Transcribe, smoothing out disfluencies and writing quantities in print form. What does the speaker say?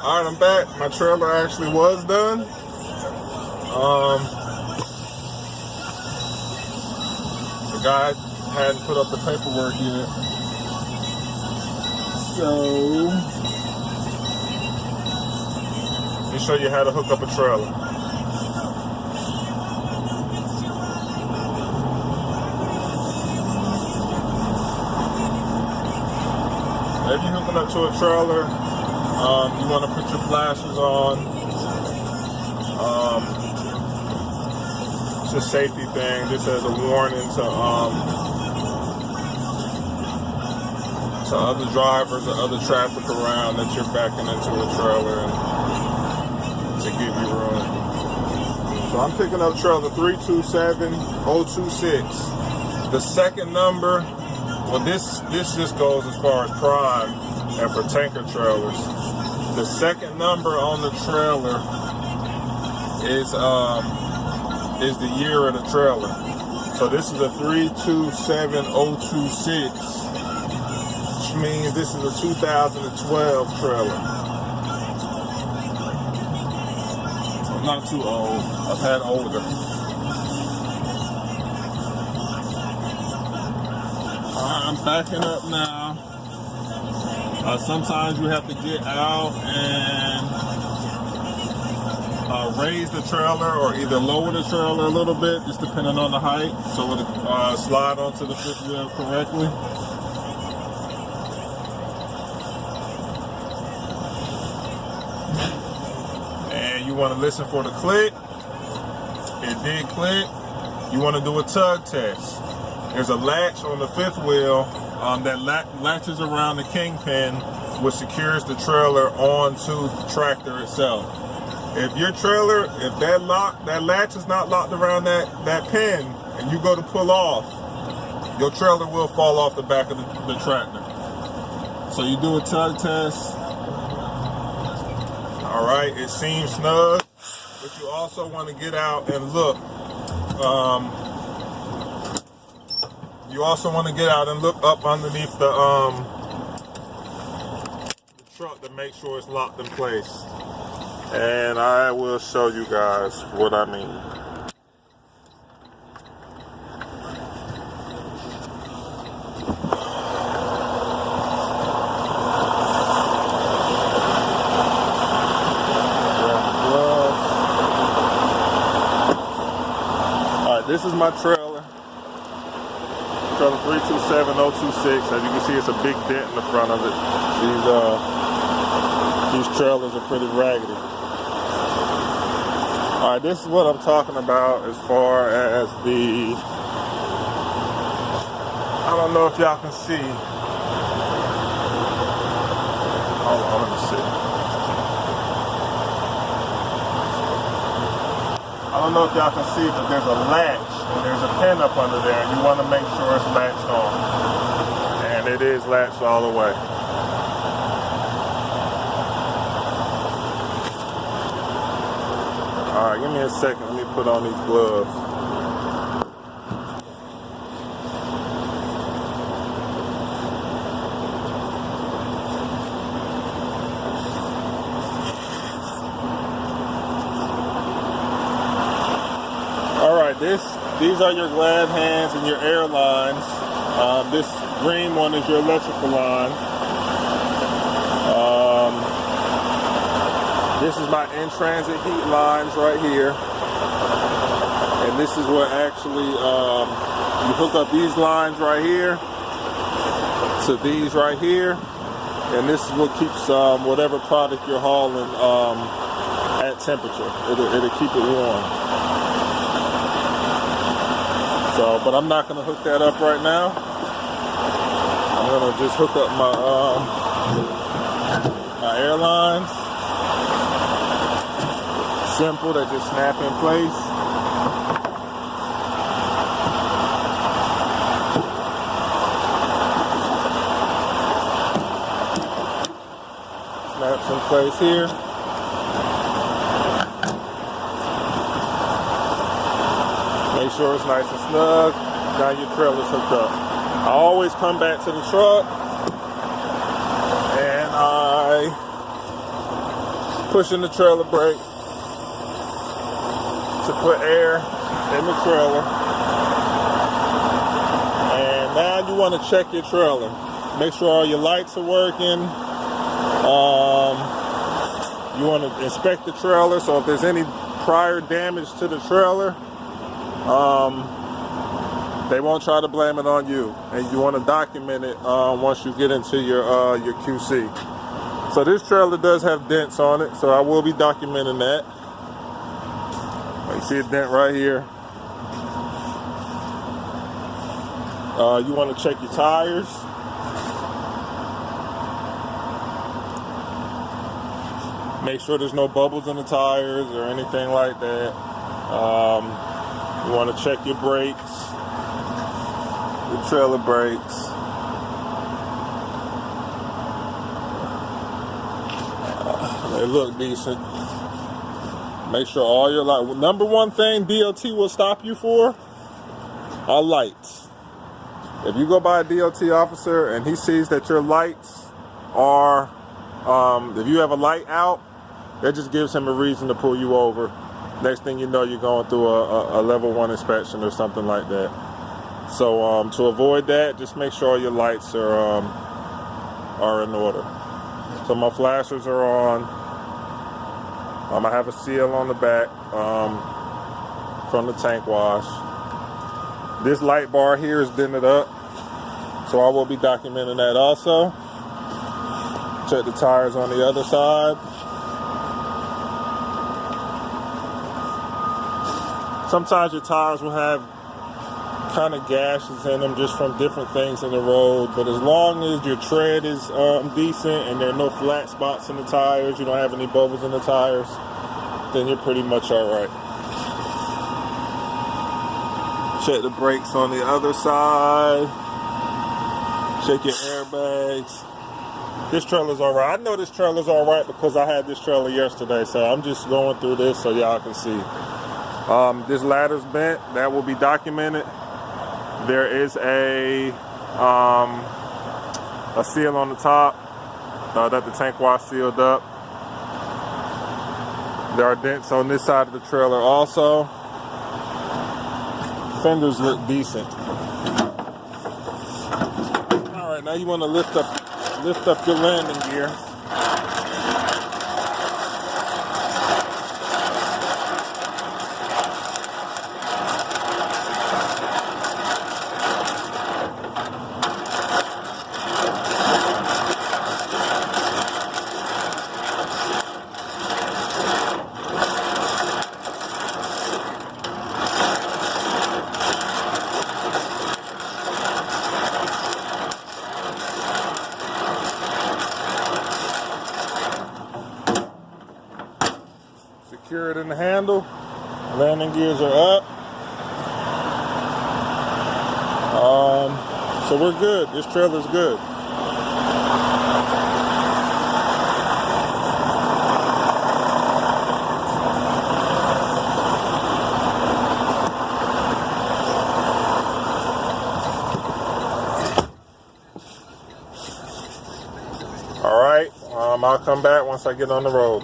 Alright, I'm back. My trailer actually was done. The guy hadn't put up the paperwork yet. So, let me show you how to hook up a trailer. If you're hooking up to a trailer, you want to put your flashers on. It's a safety thing, just as a warning to other drivers or other traffic around that you're backing into a trailer and to give you room. So I'm picking up trailer 327026. The second number, well, this just goes as far as prime and for tanker trailers. The second number on the trailer is the year of the trailer. So this is a 327026, which means this is a 2012 trailer. I'm not too old. I've had older. I'm backing up now. Sometimes you have to get out and raise the trailer or either lower the trailer a little bit, just depending on the height, so it'll slide onto the fifth wheel correctly. And you want to listen for the click. It did click. You want to do a tug test. There's a latch on the fifth wheel that latches around the kingpin, which secures the trailer onto the tractor itself. If your trailer, if that latch is not locked around that pin, and you go to pull off, your trailer will fall off the back of the tractor. So you do a tug test. All right, it seems snug, but you also want to get out and look. You also want to get out and look up underneath the truck to make sure it's locked in place. And I will show you guys what I mean. Alright, this is my trailer. Trailer 327026. As you can see, it's a big dent in the front of it. These trailers are pretty raggedy. All right, this is what I'm talking about as far as the, I don't know if y'all can see. Hold on, let me see. I don't know if y'all can see, but there's a latch and there's a pin up under there, and you want to make sure it's latched on. And it is latched all the way. All right, give me a second. Let me put on these gloves. All right, these are your glad hands and your air lines. This green one is your electrical line. This is my in-transit heat lines right here. And this is what actually, you hook up these lines right here to these right here. And this is what keeps whatever product you're hauling at temperature. It'll keep it warm. So, but I'm not gonna hook that up right now. I'm gonna just hook up my airlines. Simple, that just snap in place. Snaps in place here. Make sure it's nice and snug. Now your trailer's hooked up. I always come back to the truck and I pushing the trailer brake to put air in the trailer. And now you want to check your trailer. Make sure all your lights are working. You want to inspect the trailer, so if there's any prior damage to the trailer, they won't try to blame it on you. And you want to document it once you get into your QC. So this trailer does have dents on it, so I will be documenting that. You see a dent right here. You want to check your tires. Make sure there's no bubbles in the tires or anything like that. You want to check your brakes, your trailer brakes. They look decent. Make sure all your lights. Number one thing DOT will stop you for are lights. If you go by a DOT officer and he sees that your lights are, if you have a light out, that just gives him a reason to pull you over. Next thing you know, you're going through a level 1 inspection or something like that. So to avoid that, just make sure all your lights are in order. So my flashers are on. I have a seal on the back from the tank wash. This light bar here is dented up, so I will be documenting that also. Check the tires on the other side. Sometimes your tires will have kind of gashes in them just from different things in the road, but as long as your tread is decent and there are no flat spots in the tires, you don't have any bubbles in the tires, then you're pretty much all right. Check the brakes on the other side. Check your airbags. This trailer's all right. I know this trailer's all right because I had this trailer yesterday, so I'm just going through this so y'all can see. This ladder's bent. That will be documented. There is a seal on the top that the tank wash sealed up. There are dents on this side of the trailer also. Fenders look decent. All right, now you want to lift up your landing gear. Secure it in the handle. Landing gears are up. So we're good. This trailer's good. All right. I'll come back once I get on the road.